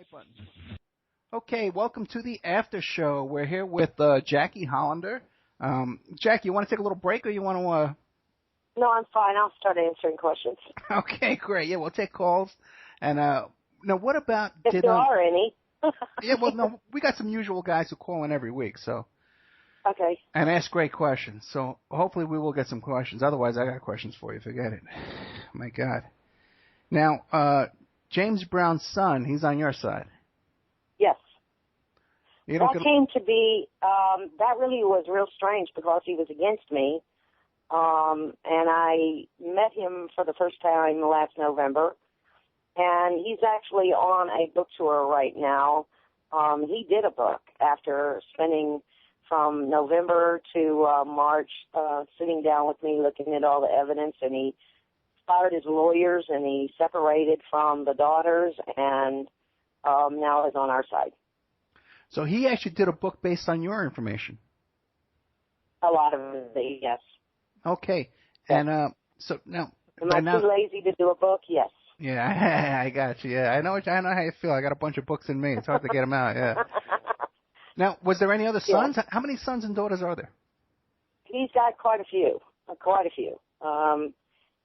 Right button. Okay, welcome to the after show. We're here with Jacque Hollander. Jacque, you want to take a little break, or you want to? No, I'm fine. I'll start answering questions. Okay, great. Yeah, we'll take calls. And now, what about? If there are any. Yeah, well, no, we got some usual guys who call in every week, so. Okay. And ask great questions. So hopefully we will get some questions. Otherwise, I got questions for you. Forget it. My God. Now, James Brown's son, he's on your side. Yes. That came to be, that really was real strange because he was against me. And I met him for the first time last November. And he's actually on a book tour right now. He did a book after spending from November to March sitting down with me, looking at all the evidence, and he fired his lawyers and he separated from the daughters and now is on our side. So he actually did a book based on your information? A lot of it, yes. Okay. Yes. And so now... Am I too lazy to do a book? Yes. Yeah, I got you. Yeah, I know how you feel. I got a bunch of books in me. It's hard to get them out, yeah. Now, was there any other sons? Yeah. How many sons and daughters are there? He's got quite a few.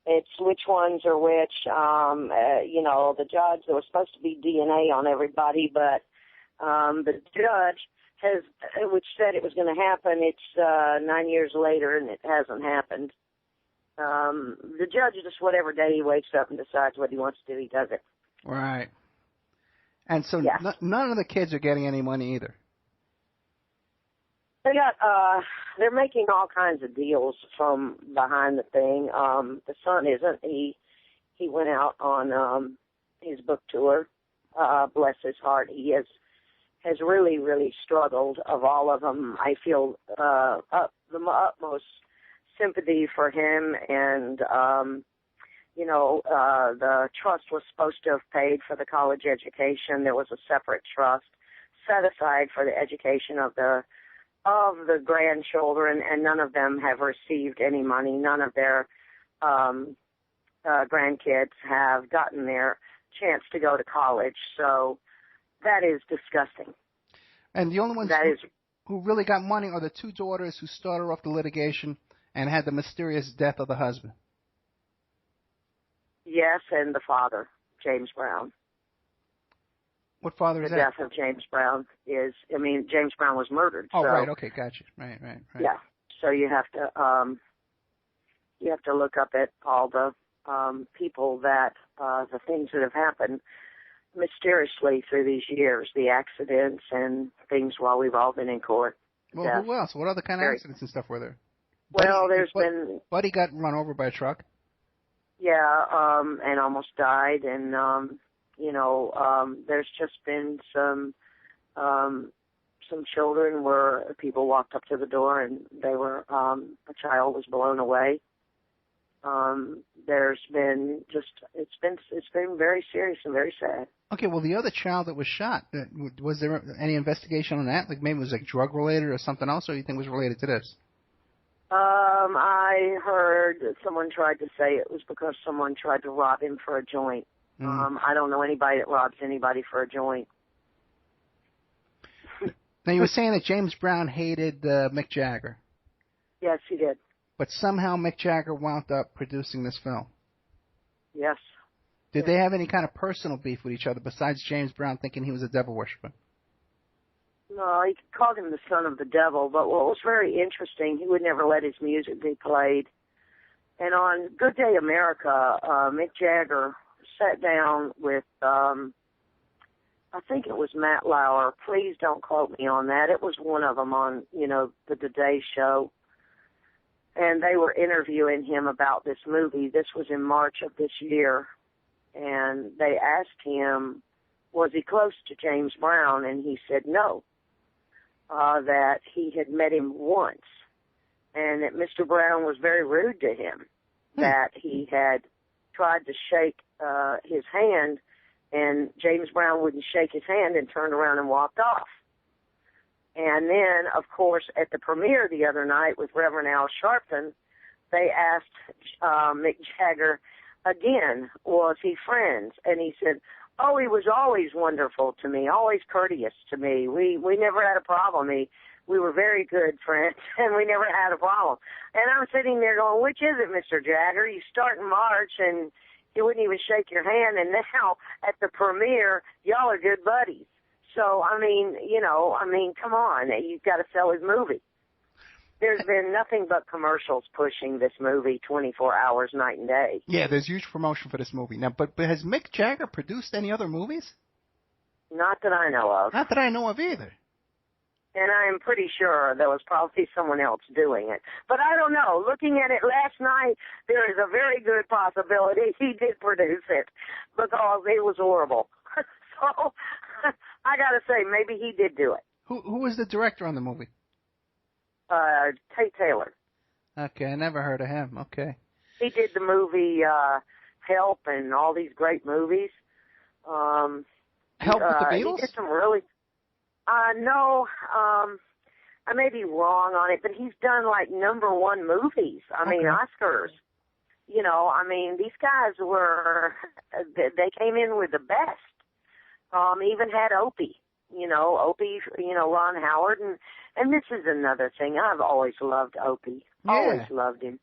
It's which ones are which. The judge, there was supposed to be DNA on everybody, but the judge which said it was going to happen, it's 9 years later and it hasn't happened. The judge just whatever day he wakes up and decides what he wants to do, he does it. Right. And so yeah. None of the kids are getting any money either. They're making all kinds of deals from behind the thing. The son isn't. He went out on his book tour. Bless his heart. He has really, really struggled. Of all of them, I feel the utmost sympathy for him. And the trust was supposed to have paid for the college education. There was a separate trust set aside for the education of the grandchildren, and none of them have received any money. None of their grandkids have gotten their chance to go to college. So that is disgusting. And the only ones who really got money are the two daughters who started off the litigation and had the mysterious death of the husband. Yes, and the father, James Brown. What father is that? The death of James Brown James Brown was murdered. Oh, so, right. Okay, gotcha. Right. Yeah. So you have to look up at all the people that the things that have happened mysteriously through these years, the accidents and things while we've all been in court. Well, who else? What other kind of accidents and stuff were there? Well, there's been... Buddy got run over by a truck? Yeah, and almost died, and... there's just been some children where people walked up to the door and they were, a child was blown away. There's been it's been very serious and very sad. Okay, well, the other child that was shot, was there any investigation on that? Like maybe it was like drug related or something else, or you think it was related to this? I heard that someone tried to say it was because someone tried to rob him for a joint. I don't know anybody that robs anybody for a joint. Now, you were saying that James Brown hated Mick Jagger. Yes, he did. But somehow Mick Jagger wound up producing this film. Yes. Did they have any kind of personal beef with each other besides James Brown thinking he was a devil worshiper? No, he called him the son of the devil, but what was very interesting, he would never let his music be played. And on Good Day America, Mick Jagger sat down with, I think it was Matt Lauer. Please don't quote me on that. It was one of them on, the Today Show. And they were interviewing him about this movie. This was in March of this year. And they asked him, was he close to James Brown? And he said no, that he had met him once. And that Mr. Brown was very rude to him, that he had tried to shake his hand, and James Brown wouldn't shake his hand and turned around and walked off. And then, of course, at the premiere the other night with Reverend Al Sharpton, they asked Mick Jagger again, was he friends? And he said, Oh, he was always wonderful to me, always courteous to me. We never had a problem. We were very good friends, and we never had a problem. And I'm sitting there going, which is it, Mr. Jagger? You start in March, and he wouldn't even shake your hand, and now at the premiere, y'all are good buddies. So, I mean, come on. You've got to sell his movie. There's been nothing but commercials pushing this movie 24 hours, night and day. Yeah, there's huge promotion for this movie. Now, but has Mick Jagger produced any other movies? Not that I know of. Not that I know of either. And I am pretty sure there was probably someone else doing it. But I don't know. Looking at it last night, there is a very good possibility he did produce it because it was horrible. So I got to say, maybe he did do it. Who was the director on the movie? Tate Taylor. Okay, I never heard of him. Okay. He did the movie Help and all these great movies. Help with the Beatles? He did some really... No, I may be wrong on it, but he's done like #1 movies. I mean, Oscars. You know, I mean, these guys they came in with the best. Even had Opie, Ron Howard. And this is another thing. I've always loved Opie. Yeah. Always loved him.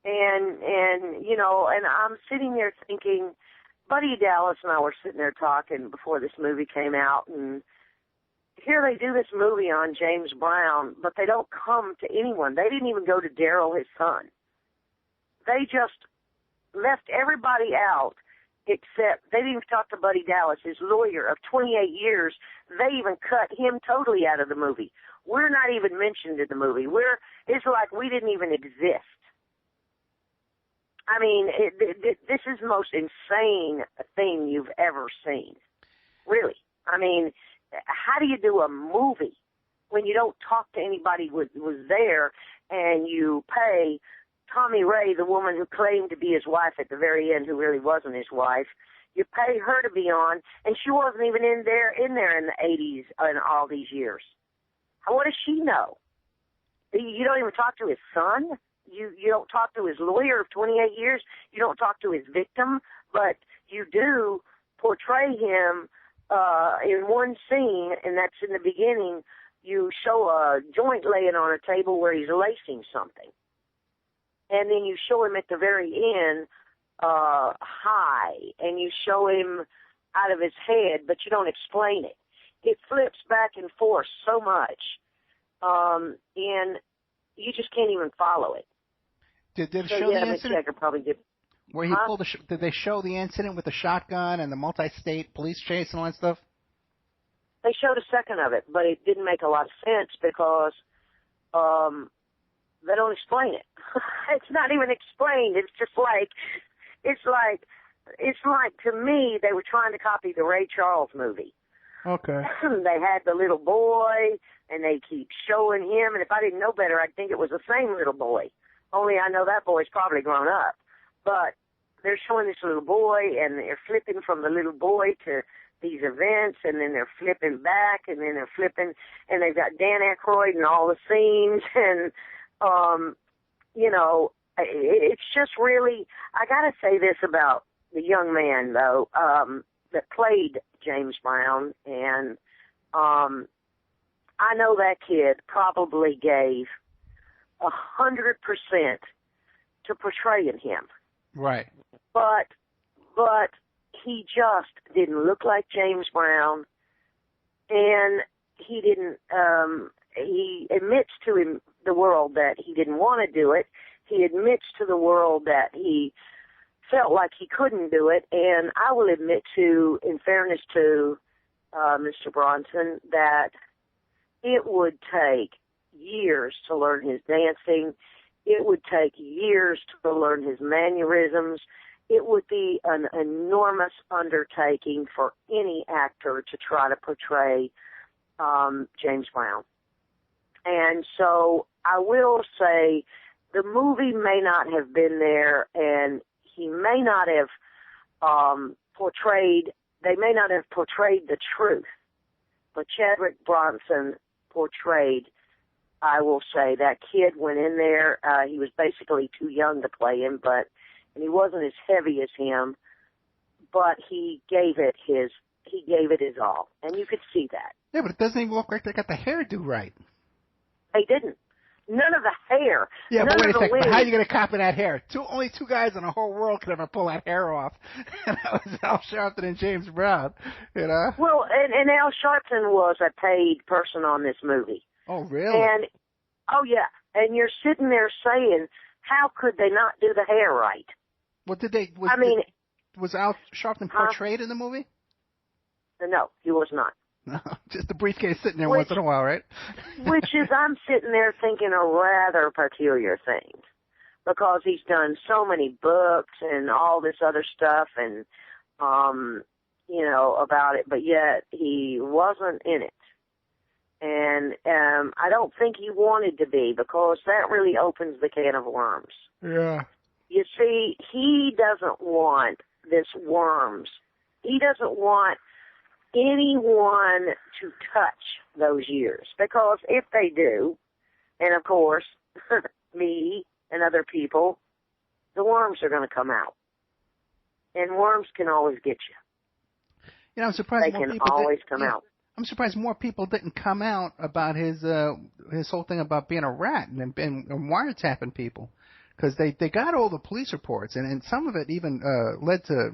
And I'm sitting there thinking, Buddy Dallas and I were sitting there talking before this movie came out, and here they do this movie on James Brown, but they don't come to anyone. They didn't even go to Daryl, his son. They just left everybody out except they didn't even talk to Buddy Dallas, his lawyer of 28 years. They even cut him totally out of the movie. We're not even mentioned in the movie. It's like we didn't even exist. I mean, this is the most insane thing you've ever seen. Really. I mean, how do you do a movie when you don't talk to anybody who was there and you pay Tommy Ray, the woman who claimed to be his wife at the very end, who really wasn't his wife, you pay her to be on, and she wasn't even in there in the 80s and all these years. What does she know? You don't even talk to his son. You don't talk to his lawyer of 28 years. You don't talk to his victim, but you do portray him in one scene, and that's in the beginning. You show a joint laying on a table where he's lacing something. And then you show him at the very end high, and you show him out of his head, but you don't explain it. It flips back and forth so much, and you just can't even follow it. Did they show the incident? Mick Jagger probably did. Where he pulled did they show the incident with the shotgun and the multi-state police chase and all that stuff? They showed a second of it, but it didn't make a lot of sense because they don't explain it. It's not even explained. It's just like to me they were trying to copy the Ray Charles movie. Okay. They had the little boy, and they keep showing him, and if I didn't know better, I'd think it was the same little boy. Only I know that boy's probably grown up. But they're showing this little boy, and they're flipping from the little boy to these events, and then they're flipping back, and then they're flipping, and they've got Dan Aykroyd in all the scenes, and, it's just really, I got to say this about the young man, though, that played James Brown, and I know that kid probably gave 100% to portraying him. Right. But he just didn't look like James Brown, and he didn't. He admits to the world that he didn't want to do it. He admits to the world that he felt like he couldn't do it. And I will admit to, in fairness to Mr. Bronson, that it would take years to learn his dancing. It would take years to learn his mannerisms. It would be an enormous undertaking for any actor to try to portray James Brown. And so I will say the movie may not have been there, and he may not have they may not have portrayed the truth, but Chadwick Bronson portrayed, I will say, that kid went in there. He was basically too young to play him, and he wasn't as heavy as him, but he gave it his all, and you could see that. Yeah, but it doesn't even look like they got the hairdo right. They didn't. None of the hair. Yeah, but none wait a of the second. But wings. how are you going to copy that hair? Only two guys in the whole world could ever pull that hair off, and that was Al Sharpton and James Brown. You know. Well, and Al Sharpton was a paid person on this movie. Oh, really? And oh yeah, and you're sitting there saying, how could they not do the hair right? What did they? Was Al Sharpton portrayed in the movie? No, he was not. No, just the briefcase sitting there once in a while, right? Which is, I'm sitting there thinking a rather peculiar thing, because he's done so many books and all this other stuff, and about it, but yet he wasn't in it. And I don't think he wanted to be, because that really opens the can of worms. Yeah. You see, he doesn't want this worms. He doesn't want anyone to touch those years, because if they do, and of course me and other people, the worms are going to come out, and worms can always get you. I'm surprised they can always come out. I'm surprised more people didn't come out about his whole thing about being a rat and wiretapping people, because they got all the police reports, and some of it even led to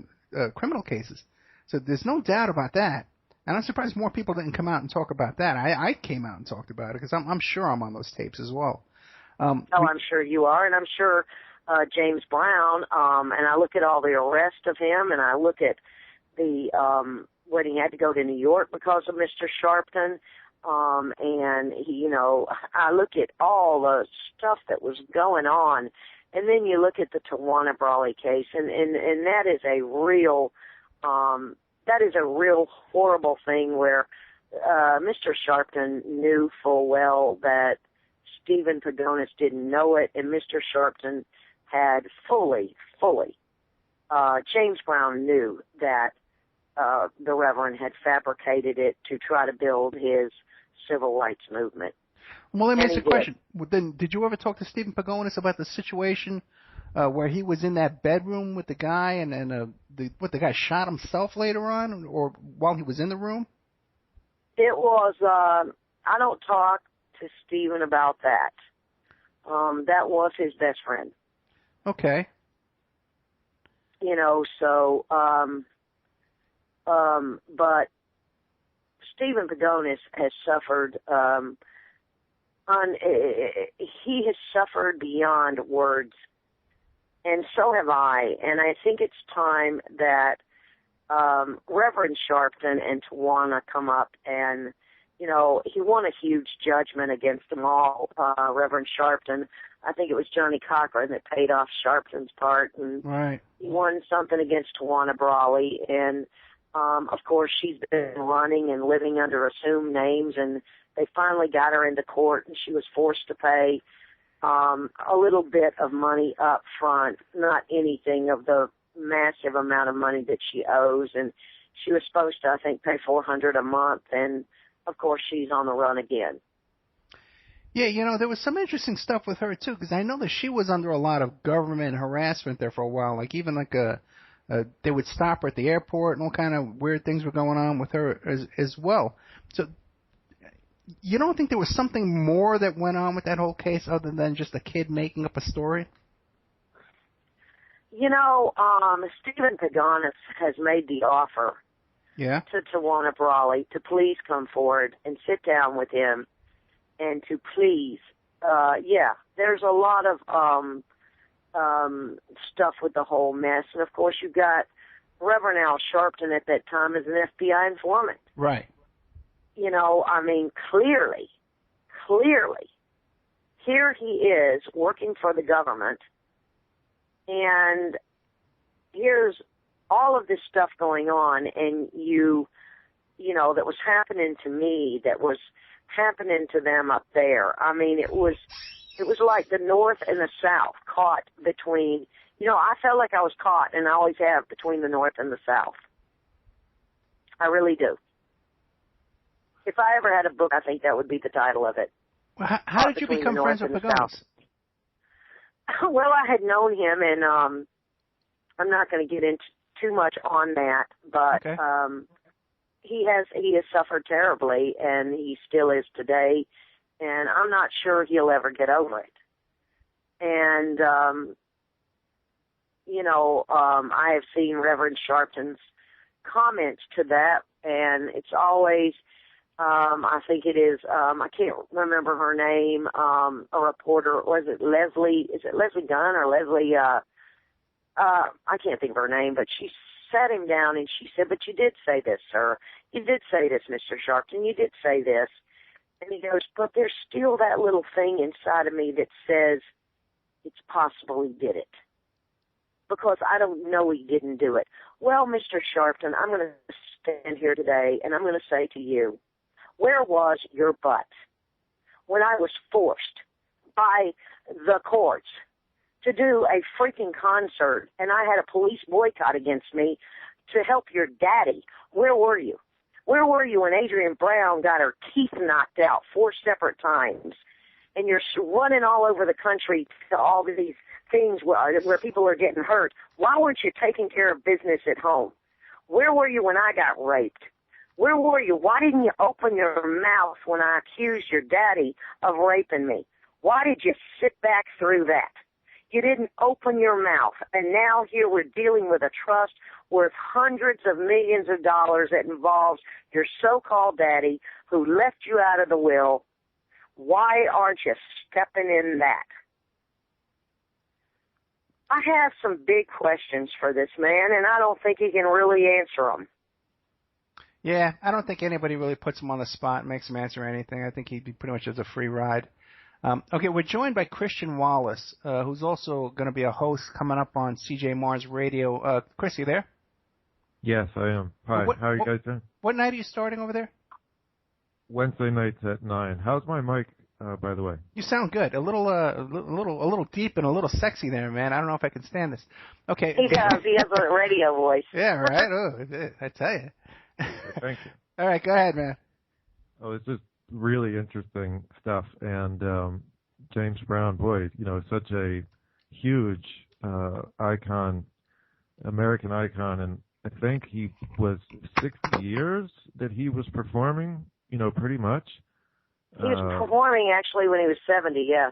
criminal cases. So there's no doubt about that. And I'm surprised more people didn't come out and talk about that. I came out and talked about it, because I'm sure I'm on those tapes as well. I'm sure you are, and I'm sure James Brown, and I look at all the arrest of him, and I look at the when he had to go to New York because of Mr. Sharpton, and he, I look at all the stuff that was going on, and then you look at the Tawana Brawley case, and that is a real horrible thing where Mr. Sharpton knew full well that Stephen Pagonis didn't know it, and Mr. Sharpton had fully, James Brown knew that the Reverend had fabricated it to try to build his civil rights movement. Well, let me ask you a question. Then, did you ever talk to Stephen Pagonis about the situation where he was in that bedroom with the guy, and the guy shot himself later on, or while he was in the room? It was. I don't talk to Stephen about that. That was his best friend. Okay. But Stephen Pagonis has suffered. He has suffered beyond words, and so have I. And I think it's time that Reverend Sharpton and Tawana come up, and he won a huge judgment against them all. Reverend Sharpton, I think it was Johnny Cochran that paid off Sharpton's part, and right. He won something against Tawana Brawley, and of course she's been running and living under assumed names, and they finally got her into court, and she was forced to pay a little bit of money up front, not anything of the massive amount of money that she owes, and she was supposed to, I think, pay $400 a month, and of course she's on the run again. Yeah, there was some interesting stuff with her too, because I know that she was under a lot of government harassment there for a while. Like even they would stop her at the airport, and all kind of weird things were going on with her as well. So you don't think there was something more that went on with that whole case other than just a kid making up a story? Stephen Pagonis has made the offer to Tawana Brawley to please come forward and sit down with him and to please, there's a lot of stuff with the whole mess. And, of course, you've got Reverend Al Sharpton at that time as an FBI informant. Right. Clearly, here he is working for the government, and here's all of this stuff going on, and that was happening to me, that was happening to them up there. I mean, it was like the North and the South caught between, I felt like I was caught, and I always have, between the North and the South. I really do. If I ever had a book, I think that would be the title of it. Well, how did you become friends with Pagonis? Well, I had known him, and I'm not going to get into too much on that, but okay. he has suffered terribly, and he still is today, and I'm not sure he'll ever get over it. And I have seen Reverend Sharpton's comments to that, and it's always, I think it is, I can't remember her name, a reporter, was it Leslie, is it Leslie Gunn or Leslie, I can't think of her name, but she sat him down and she said, but you did say this, sir. You did say this, Mr. Sharpton. You did say this. And he goes, but there's still that little thing inside of me that says it's possible he did it, because I don't know he didn't do it. Well, Mr. Sharpton, I'm going to stand here today and I'm going to say to you, where was your butt when I was forced by the courts to do a freaking concert and I had a police boycott against me to help your daddy? Where were you? Where were you when Adrienne Brown got her teeth knocked out 4 separate times and you're running all over the country to all these things where people are getting hurt? Why weren't you taking care of business at home? Where were you when I got raped? Where were you? Why didn't you open your mouth when I accused your daddy of raping me? Why did you sit back through that? You didn't open your mouth, and now here we're dealing with a trust worth hundreds of millions of dollars that involves your so-called daddy who left you out of the will. Why aren't you stepping in that? I have some big questions for this man, and I don't think he can really answer them. Yeah, I don't think anybody really puts him on the spot and makes him answer anything. I think he'd be pretty much as a free ride. Okay, we're joined by Christian Wallace, who's also going to be a host coming up on CJ Mars Radio. Chris, you there? Yes, I am. Hi, how are you guys doing? What night are you starting over there? Wednesday nights at 9. How's my mic, by the way? You sound good. A little deep and a little sexy there, man. I don't know if I can stand this. Okay. He does. He has a radio voice. Yeah, right. Oh, I tell you. Thank you. All right, go ahead, man. Oh, it's just really interesting stuff. And James Brown, boy, such a huge icon, American icon, and I think he was 60 years that he was performing, pretty much. He was performing actually when he was 70, yeah.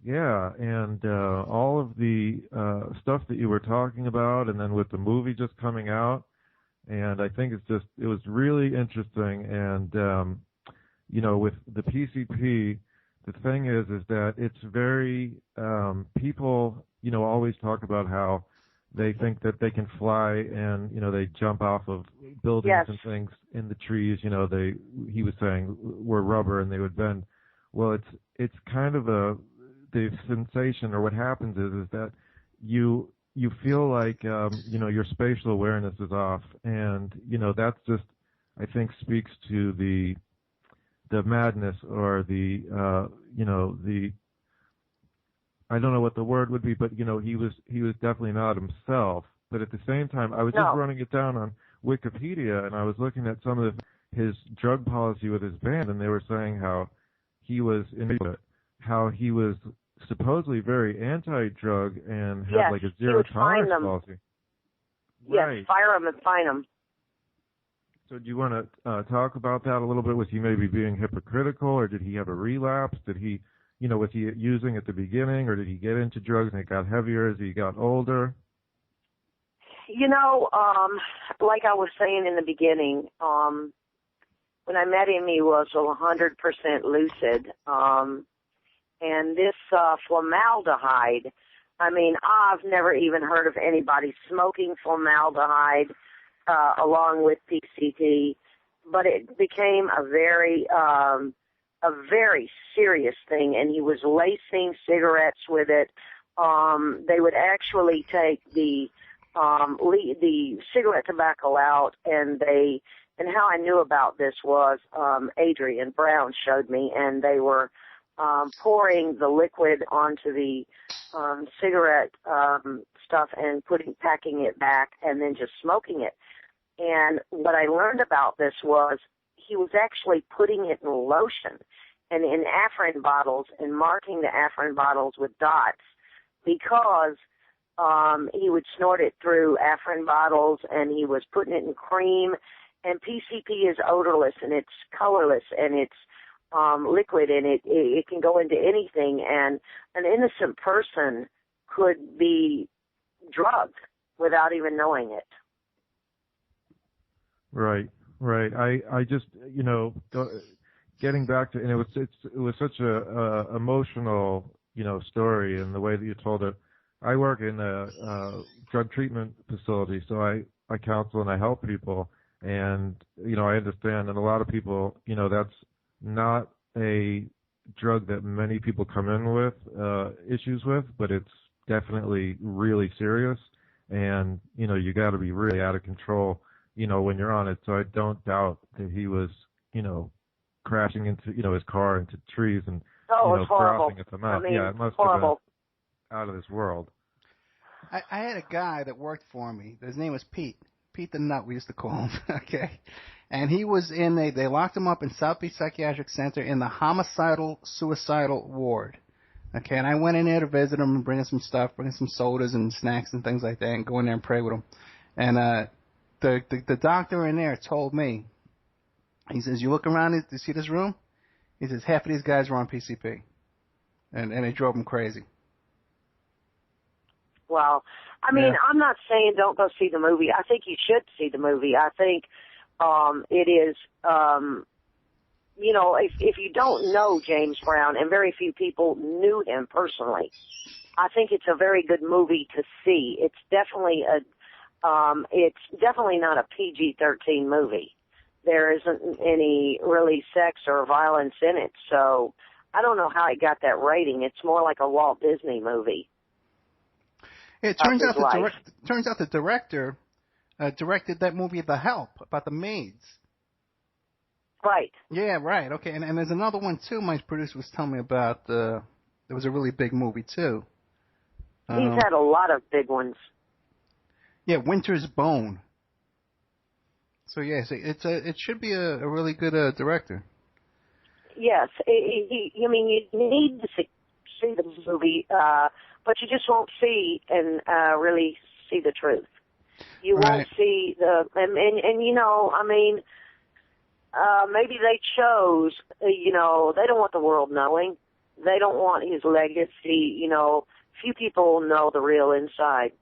Yeah, and all of the stuff that you were talking about, and then with the movie just coming out, and I think it was really interesting. And, with the PCP, the thing is that it's very, people, always talk about how they think that they can fly and, they jump off of buildings yes. and things in the trees, he was saying were rubber and they would bend. Well, it's kind of the sensation, or what happens is that you feel like, your spatial awareness is off, and, that's just, I think, speaks to the madness, or the I don't know what the word would be, but he was definitely not himself. But at the same time, I was just running it down on Wikipedia, and I was looking at some of his drug policy with his band, and they were saying how he was supposedly very anti-drug and had like a zero tolerance policy. Yes, right. Fire them and fine them. So do you want to talk about that a little bit? Was he maybe being hypocritical, or did he have a relapse? Did he, was he using at the beginning, or did he get into drugs and it got heavier as he got older? Like I was saying in the beginning, when I met him, he was 100% lucid. And this formaldehyde, I've never even heard of anybody smoking formaldehyde along with PCP, but it became a very serious thing, and he was lacing cigarettes with it. They would actually take the cigarette tobacco out, and how I knew about this was Adrienne Brown showed me, and they were pouring the liquid onto the cigarette stuff and packing it back, and then just smoking it. And what I learned about this was he was actually putting it in lotion and in Afrin bottles and marking the Afrin bottles with dots, because He would snort it through Afrin bottles, and he was putting it in cream. And PCP is odorless, and it's colorless, and it's liquid, and it can go into anything. And an innocent person could be drugged without even knowing it. Right. I just, getting back to, and it was such a emotional, story, and the way that you told it. I work in a drug treatment facility, so I counsel and I help people, and I understand, and a lot of people, that's not a drug that many people come in with issues with, but it's definitely really serious, and you got to be really out of control, when you're on it. So I don't doubt that he was, crashing into, his car into trees and it's horrible. frothing at the mouth. I mean, Yeah, it must horrible. have been out of this world. I had a guy that worked for me. His name was Pete. Pete the Nut, we used to call him. Okay. And he was they locked him up in South Beach Psychiatric Center in the homicidal, suicidal ward. Okay. And I went in there to visit him and bring him some stuff, bring him some sodas and snacks and things like that, and go in there and pray with him. And the doctor in there told me, he says, you look around, you see this room? He says, half of these guys were on PCP. And it drove him crazy. Well, I mean, I'm not saying don't go see the movie. I think you should see the movie. I think it is, if you don't know James Brown, and very few people knew him personally, I think it's a very good movie to see. It's definitely not a PG-13 movie. There isn't any really sex or violence in it, so I don't know how it got that rating. It's more like a Walt Disney movie. It turns out the director directed that movie, The Help, about the maids. Right. Yeah, right. Okay, and there's another one too. My producer was telling me about. It was a really big movie too. He's had a lot of big ones. Yeah, Winter's Bone. So yes, it should be a really good director. Yes, you need to see the movie, but you just won't see and really see the truth. You won't see maybe they chose, they don't want the world knowing. They don't want his legacy, few people know the real inside.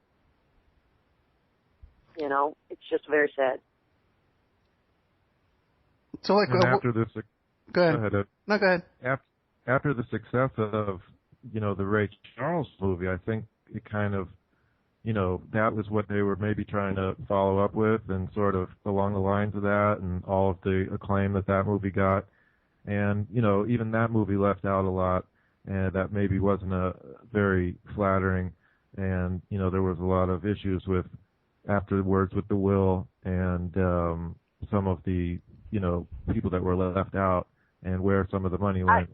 It's just very sad. So like, after this, go ahead. No, go ahead. After the success of, the Ray Charles movie, I think it kind of, that was what they were maybe trying to follow up with, and sort of along the lines of that, and all of the acclaim that movie got. And, even that movie left out a lot, and that maybe wasn't a very flattering. And, there was a lot of issues with afterwards with the will and some of the, people that were left out and where some of the money went.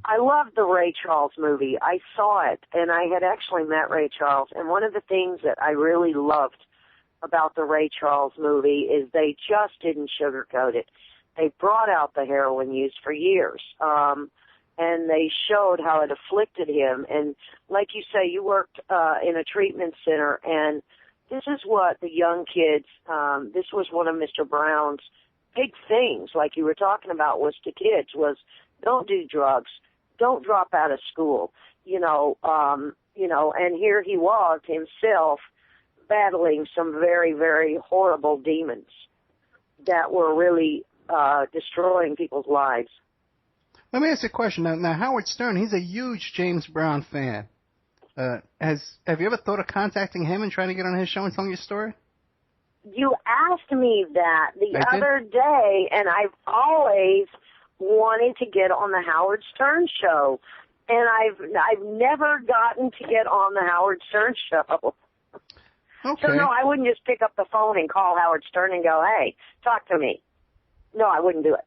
I loved the Ray Charles movie. I saw it, and I had actually met Ray Charles. And one of the things that I really loved about the Ray Charles movie is they just didn't sugarcoat it. They brought out the heroin use for years, and they showed how it afflicted him. And like you say, you worked in a treatment center, and this is what the young kids, this was one of Mr. Brown's big things, like you were talking about, was to kids, was don't do drugs, don't drop out of school, and here he was himself battling some very, very horrible demons that were really destroying people's lives. Let me ask you a question. Now Howard Stern, he's a huge James Brown fan. Have you ever thought of contacting him and trying to get on his show and telling your story? You asked me that the other day, and I've always wanted to get on the Howard Stern show, and I've never gotten to get on the Howard Stern show. Okay. So no, I wouldn't just pick up the phone and call Howard Stern and go, "Hey, talk to me." No, I wouldn't do it.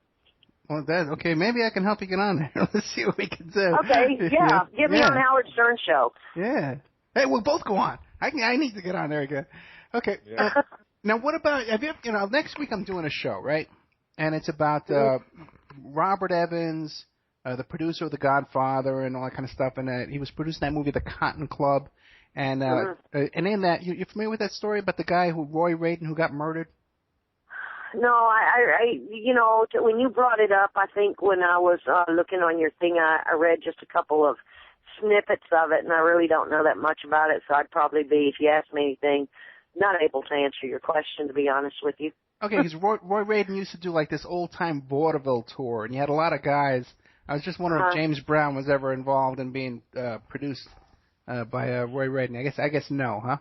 Well, okay. Maybe I can help you get on there. Let's see what we can do. Okay, yeah. Get me on the Howard Stern show. Yeah. Hey, we'll both go on. I need to get on there again. Okay. Yeah. Now, what about, next week I'm doing a show, right? And it's about Robert Evans, the producer of The Godfather and all that kind of stuff, and he was producing that movie, The Cotton Club, and and in that, you're familiar with that story about the guy Roy Radin, who got murdered? No, I when you brought it up, I think when I was looking on your thing, I read just a couple of snippets of it, and I really don't know that much about it, so I'd probably be, if you asked me anything, not able to answer your question, to be honest with you. Okay, because Roy Radin used to do like this old-time vaudeville tour, and you had a lot of guys. I was just wondering if James Brown was ever involved in being produced by Roy Radin. I guess no, huh?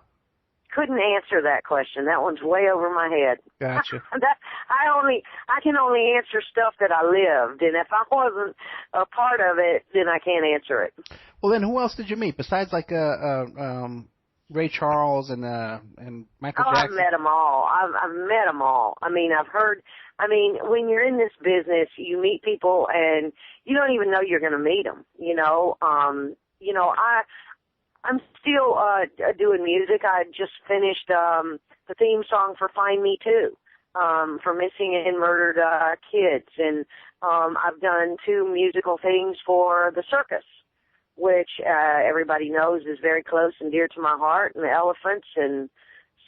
Couldn't answer that question. That one's way over my head. Gotcha. I can only answer stuff that I lived, and if I wasn't a part of it, then I can't answer it. Well, then who else did you meet besides like Ray Charles and Michael Jackson? I've met them all. I've met them all. I mean, I've heard. I mean, when you're in this business, you meet people, and you don't even know you're going to meet them. I'm still doing music. I just finished the theme song for Find Me Too, for missing and murdered kids. And I've done 2 musical things for the circus, which everybody knows is very close and dear to my heart, and the elephants and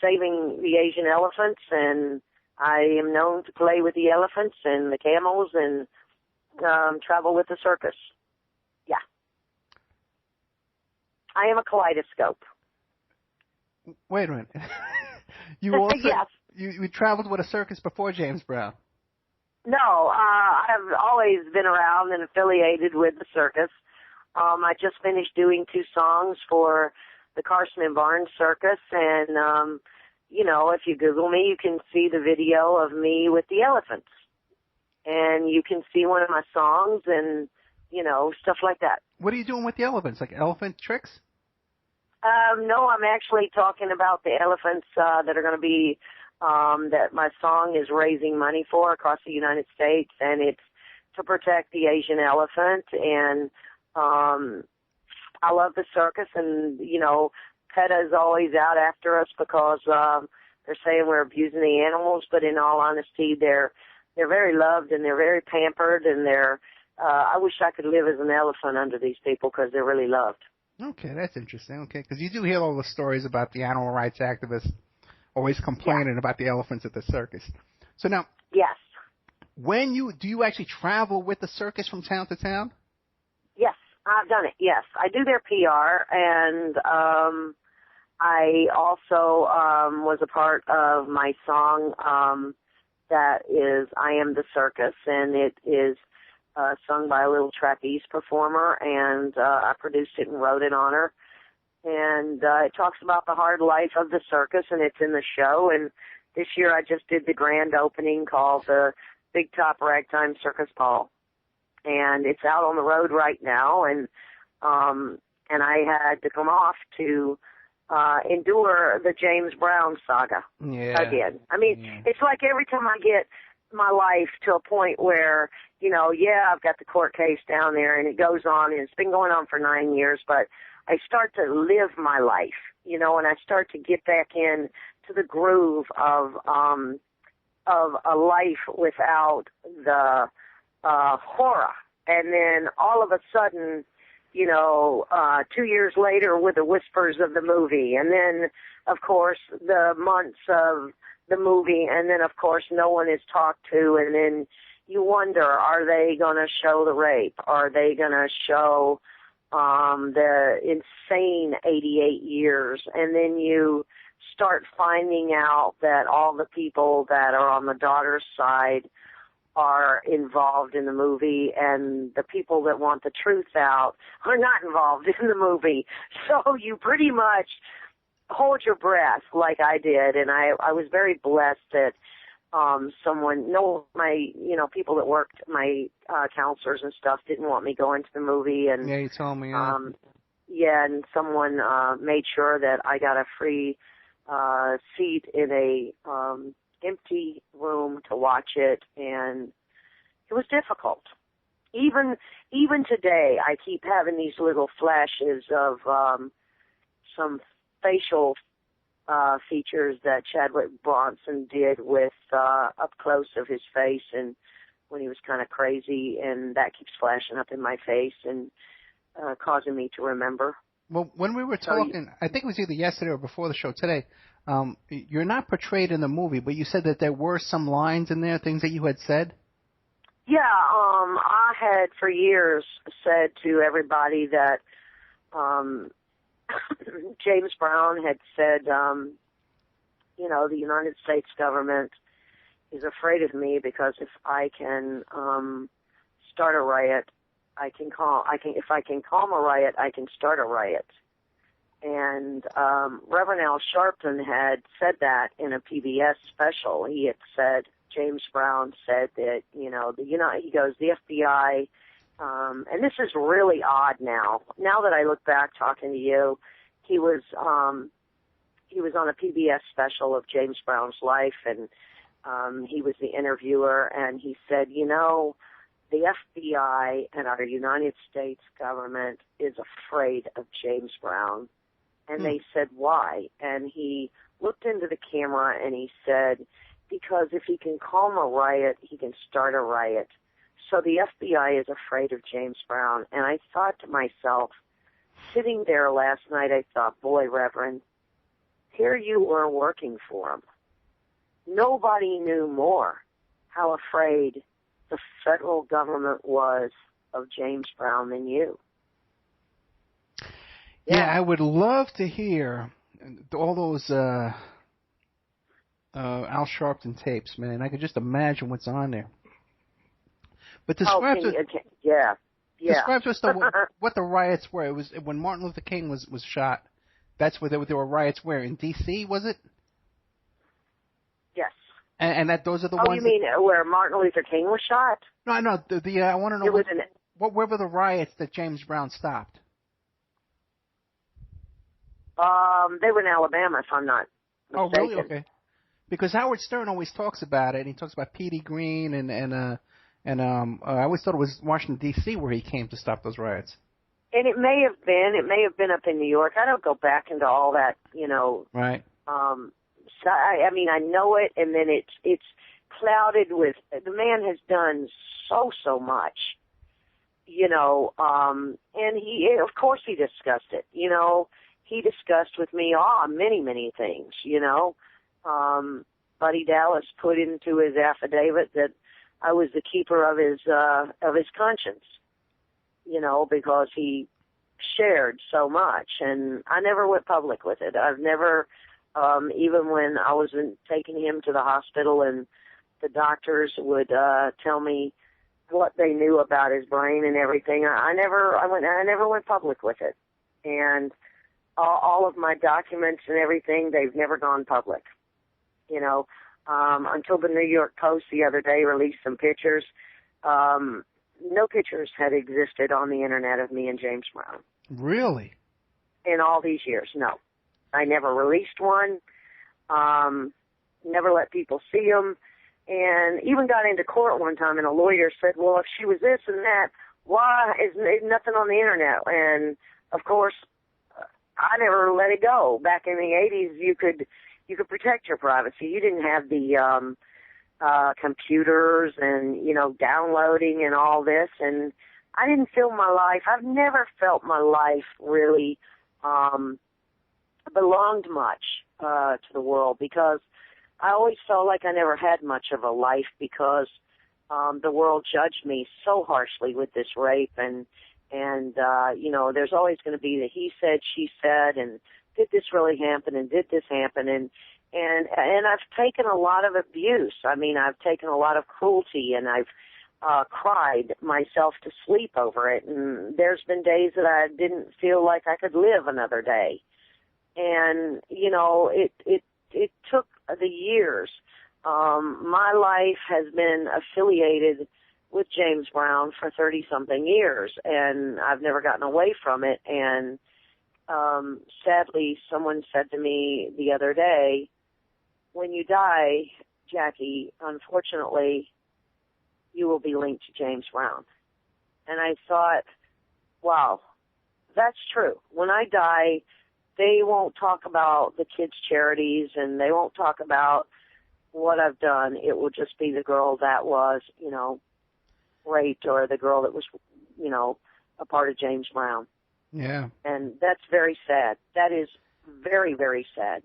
saving the Asian elephants. And I am known to play with the elephants and the camels and travel with the circus. Yeah. I am a kaleidoscope. Wait a minute. You also yes. you traveled with a circus before James Brown? No, I've always been around and affiliated with the circus. I just finished doing 2 songs for the Carson and Barnes Circus, and if you Google me, you can see the video of me with the elephants, and you can see one of my songs and stuff like that. What are you doing with the elephants? Like elephant tricks? No, I'm actually talking about the elephants that are going to be, that my song is raising money for across the United States, and it's to protect the Asian elephant. And I love the circus, and, PETA is always out after us because they're saying we're abusing the animals, but in all honesty, they're very loved and they're very pampered, and I wish I could live as an elephant under these people because they're really loved. Okay, that's interesting. Okay, because you do hear all the stories about the animal rights activists always complaining about the elephants at the circus. So now, yes. Do you actually travel with the circus from town to town? Yes, I've done it. Yes, I do their PR, and I also was a part of my song that is "I Am the Circus," and it is sung by a little trapeze performer, and I produced it and wrote it on her. And it talks about the hard life of the circus, and it's in the show. And this year I just did the grand opening called the Big Top Ragtime Circus Ball. And it's out on the road right now, and I had to come off to endure the James Brown saga again. I mean, it's like every time I get my life to a point where, I've got the court case down there and it goes on, and it's been going on for 9 years, but I start to live my life, and I start to get back in to the groove of a life without the horror. And then all of a sudden, 2 years later with the whispers of the movie, and then, of course, the months of the movie, and then, of course, no one is talked to, and then you wonder, are they going to show the rape? Are they going to show the insane 88 years? And then you start finding out that all the people that are on the daughter's side are involved in the movie, and the people that want the truth out are not involved in the movie. So you pretty much hold your breath like I did, and I was very blessed that people that worked, my counselors and stuff, didn't want me going to the movie. And yeah, you told me. and someone made sure that I got a free seat in a empty room to watch it, and it was difficult. Even today, I keep having these little flashes of some facial features that Chadwick Bronson did with up close of his face, and when he was kind of crazy, and that keeps flashing up in my face and causing me to remember. Well, when we were talking, I think it was either yesterday or before the show today, you're not portrayed in the movie, but you said that there were some lines in there, things that you had said? Yeah, I had for years said to everybody that James Brown had said, you know, the United States government is afraid of me because if I can start a riot, if I can calm a riot, I can start a riot. And Reverend Al Sharpton had said that in a PBS special. He had said, James Brown said that, you know, he goes, the FBI, and this is really odd now. Now that I look back talking to you, he was on a PBS special of James Brown's life, and he was the interviewer, and he said, you know, the FBI and our United States government is afraid of James Brown. And they said, why? And he looked into the camera and he said, because if he can calm a riot, he can start a riot. So the FBI is afraid of James Brown. And I thought to myself, sitting there last night, I thought, boy, Reverend, here you were working for him. Nobody knew more how afraid the federal government was of James Brown than you. Yeah, I would love to hear all those Al Sharpton tapes, man. I could just imagine what's on there. But describe describe just what the riots were. It was when Martin Luther King was shot. That's where there were riots. Where in D.C. was it? Yes. And that those are the ones. Oh, you mean where Martin Luther King was shot? No, I want to know what were the riots that James Brown stopped? They were in Alabama, if I'm not mistaken. Oh, really? Okay. Because Howard Stern always talks about it, and he talks about Petey Greene, and I always thought it was Washington D.C. where he came to stop those riots. And it may have been up in New York. I don't go back into all that, you know. Right. So I mean, I know it, and then it's clouded with the man has done so much, you know. And he, of course, he discussed it, you know. He discussed with me many things, you know. Buddy Dallas put into his affidavit that I was the keeper of his conscience, you know, because he shared so much, and I never went public with it. I've never, even when I was taking him to the hospital and the doctors would tell me what they knew about his brain and everything, I never went public with it. And all of my documents and everything, they've never gone public, you know, until the New York Post the other day released some pictures. No pictures had existed on the Internet of me and James Brown. Really? In all these years, no. I never released one, never let people see them, and even got into court one time, and a lawyer said, well, if she was this and that, why is nothing on the Internet? And, of course, I never let it go. Back in the 80s, you could protect your privacy. You didn't have the computers and, you know, downloading and all this. And I didn't feel my life. I've never felt my life really belonged much to the world, because I always felt like I never had much of a life, because the world judged me so harshly with this rape, and you know, there's always going to be the he said, she said, and did this really happen, and did this happen, and I've taken a lot of abuse. I mean, I've taken a lot of cruelty, and I've cried myself to sleep over it, and there's been days that I didn't feel like I could live another day. And, you know, it took the years. My life has been affiliated with James Brown for 30-something years, and I've never gotten away from it. And sadly, someone said to me the other day, when you die, Jackie, unfortunately, you will be linked to James Brown. And I thought, wow, that's true. When I die, they won't talk about the kids' charities, and they won't talk about what I've done. It will just be the girl that was, you know, raped, or the girl that was, a part of James Brown. Yeah. And that's very sad. That is very, very sad.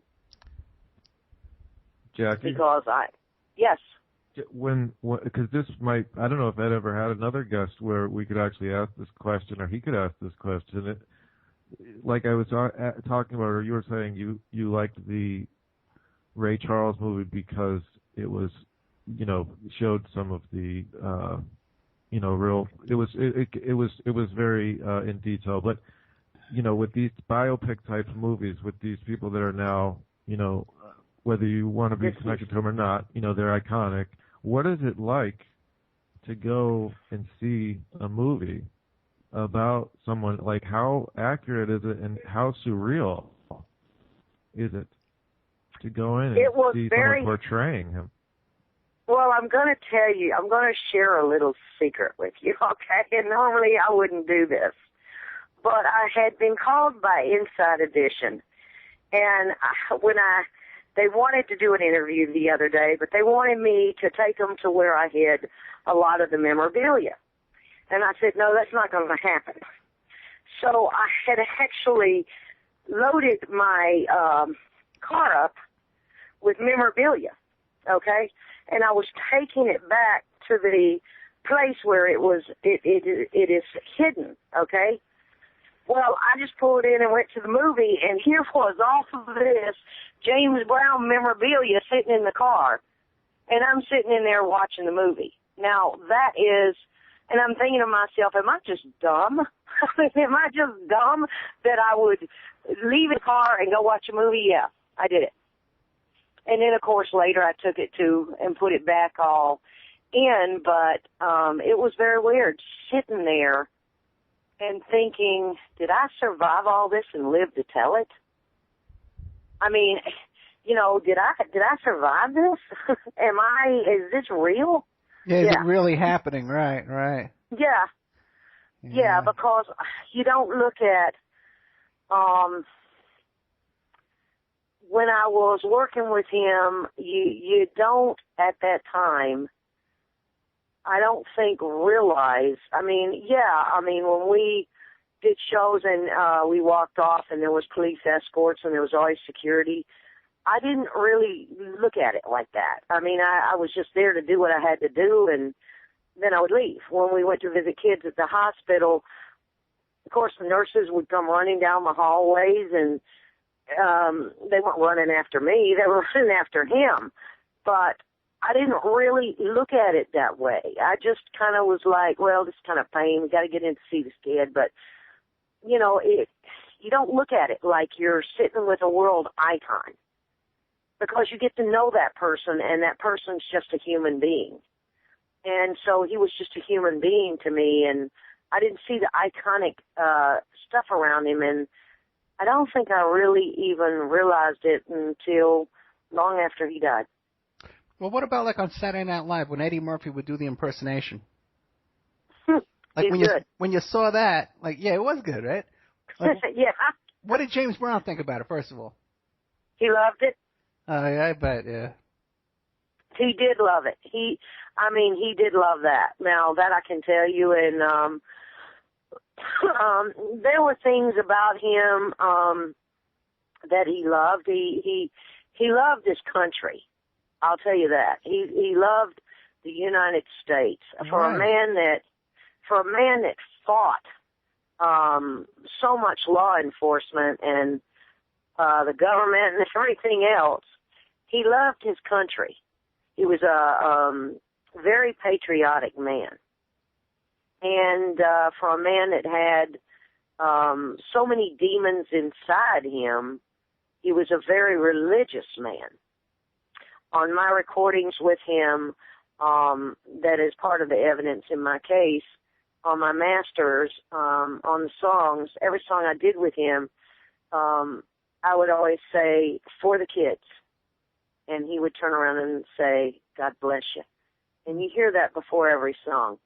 Jackie? Because yes. Because this might, I don't know if Ed ever had another guest where we could actually ask this question, or he could ask this question. Like I was talking about, or you were saying you liked the Ray Charles movie because it was, showed some of the, real. It was very in detail. But with these biopic type movies, with these people that are now, whether you want to be connected to them or not, they're iconic. What is it like to go and see a movie about someone? Like, how accurate is it, and how surreal is it to go in and see someone portraying him? Well, I'm going to tell you, I'm going to share a little secret with you, okay? And normally I wouldn't do this. But I had been called by Inside Edition. And they wanted to do an interview the other day, but they wanted me to take them to where I hid a lot of the memorabilia. And I said, no, that's not going to happen. So I had actually loaded my car up with memorabilia, okay? And I was taking it back to the place where it is hidden, okay? Well, I just pulled in and went to the movie, and here was all of this James Brown memorabilia sitting in the car. And I'm sitting in there watching the movie. Now, that is, and I'm thinking to myself, am I just dumb? Am I just dumb that I would leave the car and go watch a movie? Yeah, I did it. And then, of course, later I took it and put it back all in, but it was very weird sitting there and thinking, did I survive all this and live to tell it? I mean, did I survive this? Is this real? Yeah, is it really happening? Right. Yeah, because you don't look at, when I was working with him, you don't at that time, I don't think realize, when we did shows and we walked off and there was police escorts and there was always security, I didn't really look at it like that. I mean, I was just there to do what I had to do, and then I would leave. When we went to visit kids at the hospital, of course, the nurses would come running down the hallways, and they weren't running after me. They were running after him. But I didn't really look at it that way. I just kind of was like, well, this is kind of pain. We got to get in to see this kid. But, you don't look at it like you're sitting with a world icon, because you get to know that person, and that person's just a human being. And so he was just a human being to me, and I didn't see the iconic stuff around him, and I don't think I really even realized it until long after he died. Well, what about like on Saturday Night Live when Eddie Murphy would do the impersonation? Like when you saw that, like, yeah, it was good, right? Like, yeah. What did James Brown think about it, first of all? He loved it. Oh, yeah, I bet, yeah. He did love it. He did love that. Now, that I can tell you, and there were things about him that he loved. He loved his country. I'll tell you that. He loved the United States. For a man that fought so much law enforcement and the government and everything else, he loved his country. He was a very patriotic man. And for a man that had so many demons inside him, he was a very religious man. On my recordings with him, that is part of the evidence in my case, on my masters, on the songs, every song I did with him, I would always say, for the kids. And he would turn around and say, God bless you. And you hear that before every song.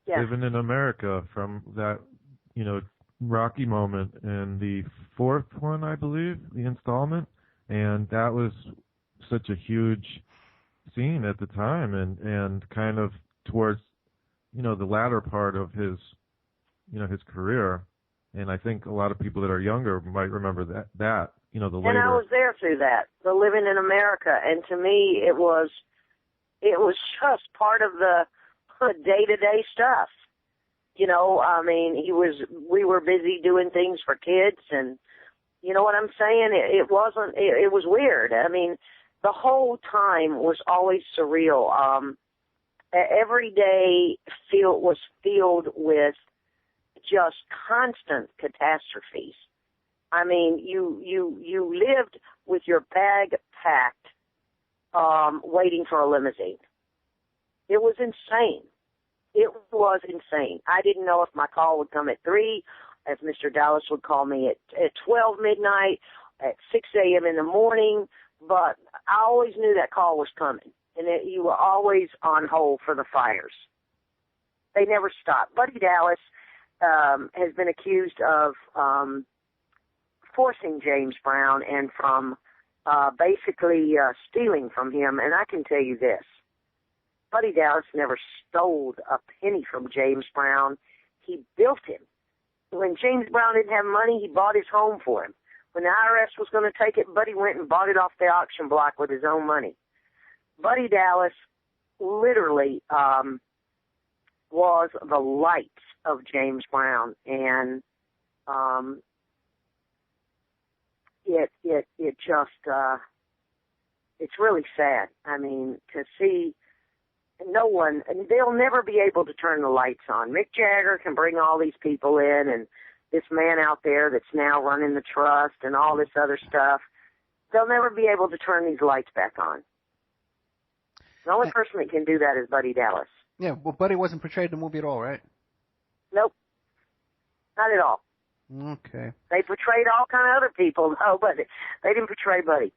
Yeah. Living in America, from that, Rocky moment and the fourth one, I believe, the installment. And that was such a huge scene at the time, and kind of towards, the latter part of his, his career. And I think a lot of people that are younger might remember that the later. And I was there through that, the living in America, and to me it was just part of the day-to-day stuff. I mean, we were busy doing things for kids, and you know what I'm saying? It was weird. I mean, the whole time was always surreal. Every day was filled with just constant catastrophes. I mean, you lived with your bag packed, waiting for a limousine. It was insane. It was insane. I didn't know if my call would come at 3, if Mr. Dallas would call me at 12 midnight, at 6 a.m. in the morning, but I always knew that call was coming, and you were always on hold for the fires. They never stopped. Buddy Dallas has been accused of forcing James Brown and from basically stealing from him, and I can tell you this. Buddy Dallas never stole a penny from James Brown. He built him. When James Brown didn't have money, he bought his home for him. When the IRS was going to take it, Buddy went and bought it off the auction block with his own money. Buddy Dallas literally was the light of James Brown, and it just it's really sad. I mean, to see no one, and they'll never be able to turn the lights on. Mick Jagger can bring all these people in, and this man out there that's now running the trust and all this other stuff, they'll never be able to turn these lights back on. The only person that can do that is Buddy Dallas. Yeah, well, Buddy wasn't portrayed in the movie at all, right? Nope. Not at all. Okay. They portrayed all kind of other people, though, but they didn't portray Buddy.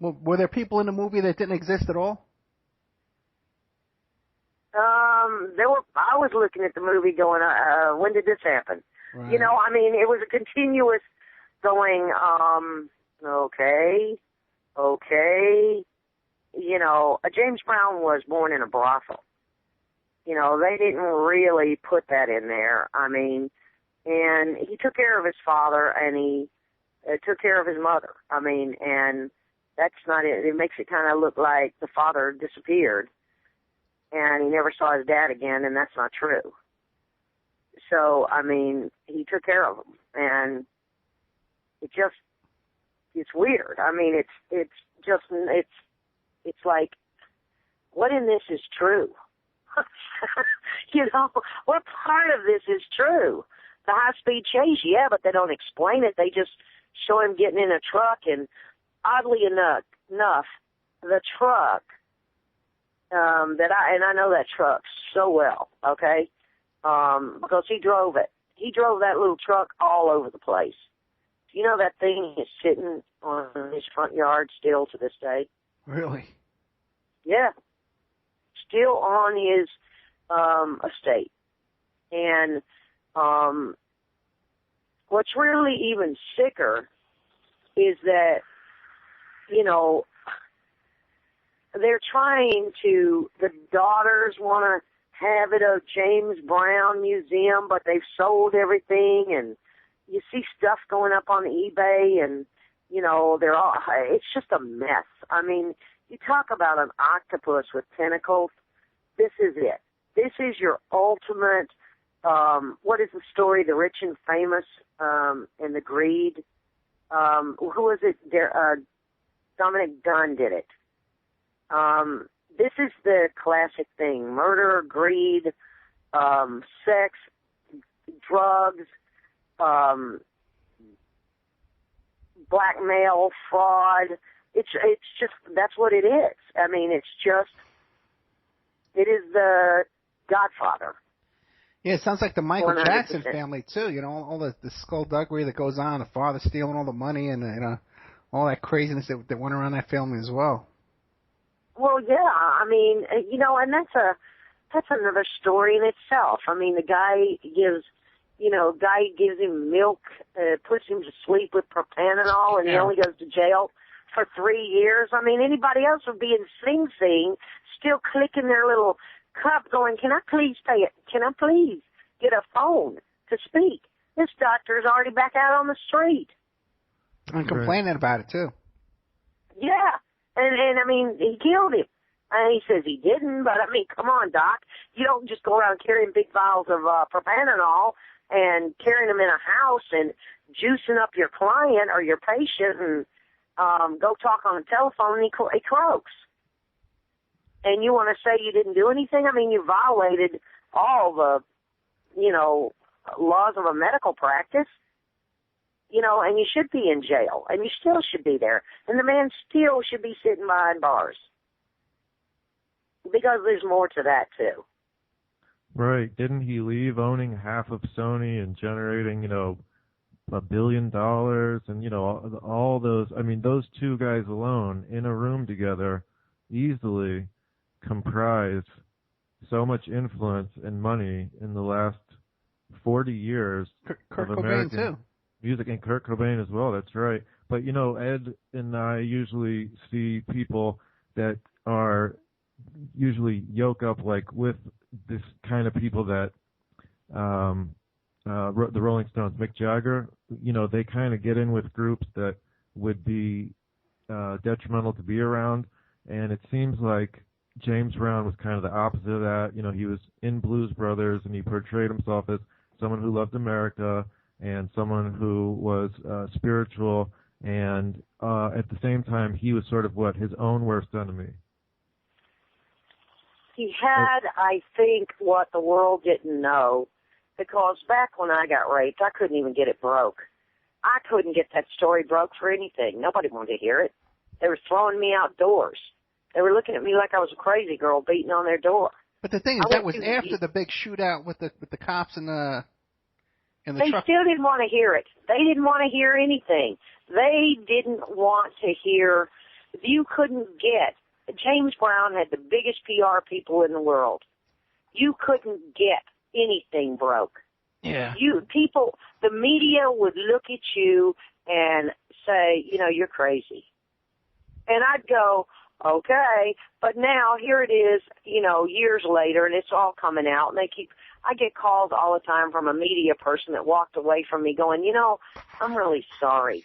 Well, were there people in the movie that didn't exist at all? I was looking at the movie going, when did this happen? Right. I mean, it was a continuous going, okay. James Brown was born in a brothel. They didn't really put that in there. I mean, and he took care of his father, and he took care of his mother. I mean, and that's not it. It makes it kind of look like the father disappeared, and he never saw his dad again, and that's not true. So, I mean, he took care of him, and it's weird. I mean, it's like, what in this is true? What part of this is true? The high-speed chase, yeah, but they don't explain it. They just show him getting in a truck, and oddly enough, the truck I know that truck so well, okay, because he drove it. He drove that little truck all over the place. You know that thing is sitting on his front yard still to this day? Really? Yeah. Still on his estate. And what's really even sicker is that, they're the daughters want to have it a James Brown museum, but they've sold everything, and you see stuff going up on eBay, and, it's just a mess. I mean, you talk about an octopus with tentacles, this is it. This is your ultimate, what is the story, The Rich and Famous, and the Greed? Who was it? Dominic Dunn did it. This is the classic thing: murder, greed, sex, drugs, blackmail, fraud. It's just, that's what it is. I mean, it is the Godfather. Yeah, it sounds like the Michael 100%. Jackson family too. All the skullduggery that goes on, the father stealing all the money, and all that craziness that went around that family as well. Well, yeah, I mean, and that's another story in itself. I mean, the guy gives him milk, puts him to sleep with propanol, and he only goes to jail for 3 years. I mean, anybody else would be in Sing Sing, still clicking their little cup going, can I please pay it? Can I please get a phone to speak? This doctor's already back out on the street. And complaining about it, too. Yeah. And I mean, he killed him. And he says he didn't, but I mean, come on, Doc. You don't just go around carrying big vials of propanol and carrying them in a house and juicing up your client or your patient and go talk on the telephone and he croaks. And you want to say you didn't do anything? I mean, you violated all the, laws of a medical practice, and you should be in jail, and you still should be there. And the man still should be sitting behind bars. Because there's more to that, too. Right. Didn't he leave owning half of Sony and generating, $1 billion and, all those, I mean, those two guys alone in a room together easily comprise so much influence and money in the last 40 years Kurt of Cobain, American too. music, and Kurt Cobain as well, that's right. But, Ed and I usually see people that are usually yoke up like with this kind of people that the Rolling Stones, Mick Jagger, they kind of get in with groups that would be detrimental to be around, and it seems like James Brown was kind of the opposite of that. He was in Blues Brothers, and he portrayed himself as someone who loved America and someone who was spiritual, and at the same time, he was sort of his own worst enemy. He had, I think, what the world didn't know, because back when I got raped, I couldn't even get it broke. I couldn't get that story broke for anything. Nobody wanted to hear it. They were throwing me outdoors. They were looking at me like I was a crazy girl beating on their door. But the thing is, that was after the big shootout with the cops and the truck. They still didn't want to hear it. They didn't want to hear anything. They didn't want to hear. You couldn't get. James Brown had the biggest PR people in the world. You couldn't get anything broke. Yeah. The media would look at you and say, you're crazy. And I'd go, okay, but now here it is, years later, and it's all coming out, and I get calls all the time from a media person that walked away from me going, I'm really sorry.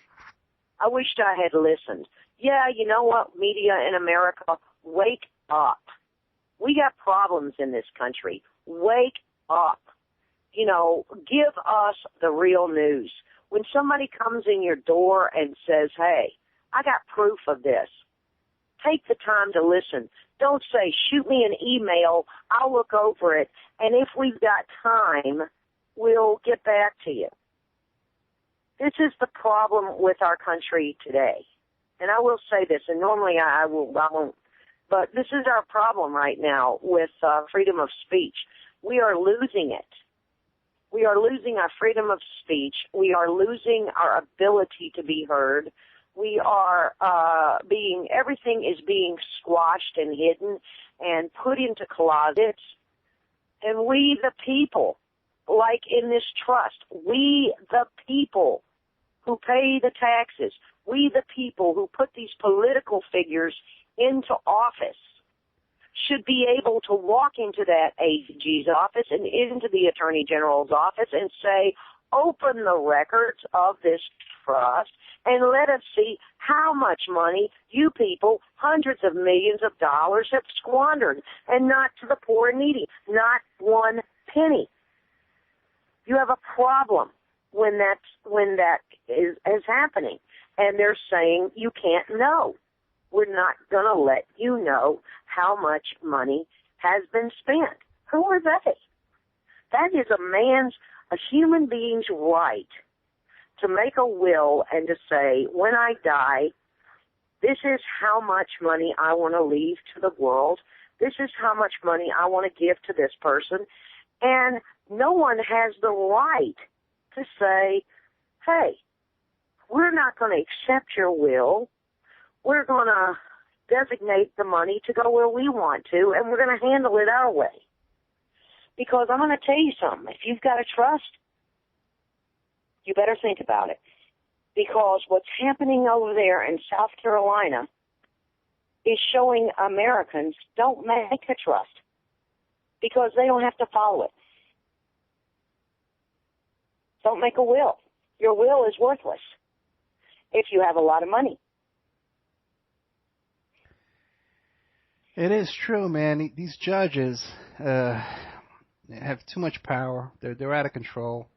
I wished I had listened. Yeah, you know what, media in America, wake up. We got problems in this country. Wake up. Give us the real news. When somebody comes in your door and says, hey, I got proof of this, take the time to listen. Don't say, shoot me an email, I'll look over it, and if we've got time, we'll get back to you. This is the problem with our country today. And I will say this, and normally I won't, but this is our problem right now with freedom of speech. We are losing it. We are losing our freedom of speech. We are losing our ability to be heard. We are everything is being squashed and hidden and put into closets. And we, the people, like in this trust, we, the people who pay the taxes, we, the people who put these political figures into office, should be able to walk into that AG's office and into the Attorney General's office and say, open the records of this trust and let us see how much money you people, hundreds of millions of dollars, have squandered, and not to the poor and needy, not one penny. You have a problem when that is happening, and they're saying you can't know. We're not going to let you know how much money has been spent. Who are they? That is a human being's right to make a will and to say, when I die, this is how much money I want to leave to the world. This is how much money I want to give to this person. And no one has the right to say, hey, we're not going to accept your will. We're going to designate the money to go where we want to, and we're going to handle it our way. Because I'm going to tell you something. If you've got a trust, you better think about it. because what's happening over there in South Carolina is showing Americans don't make a trust because they don't have to follow it. Don't make a will. Your will is worthless if you have a lot of money. It is true, man. These judges have too much power. They're out of control.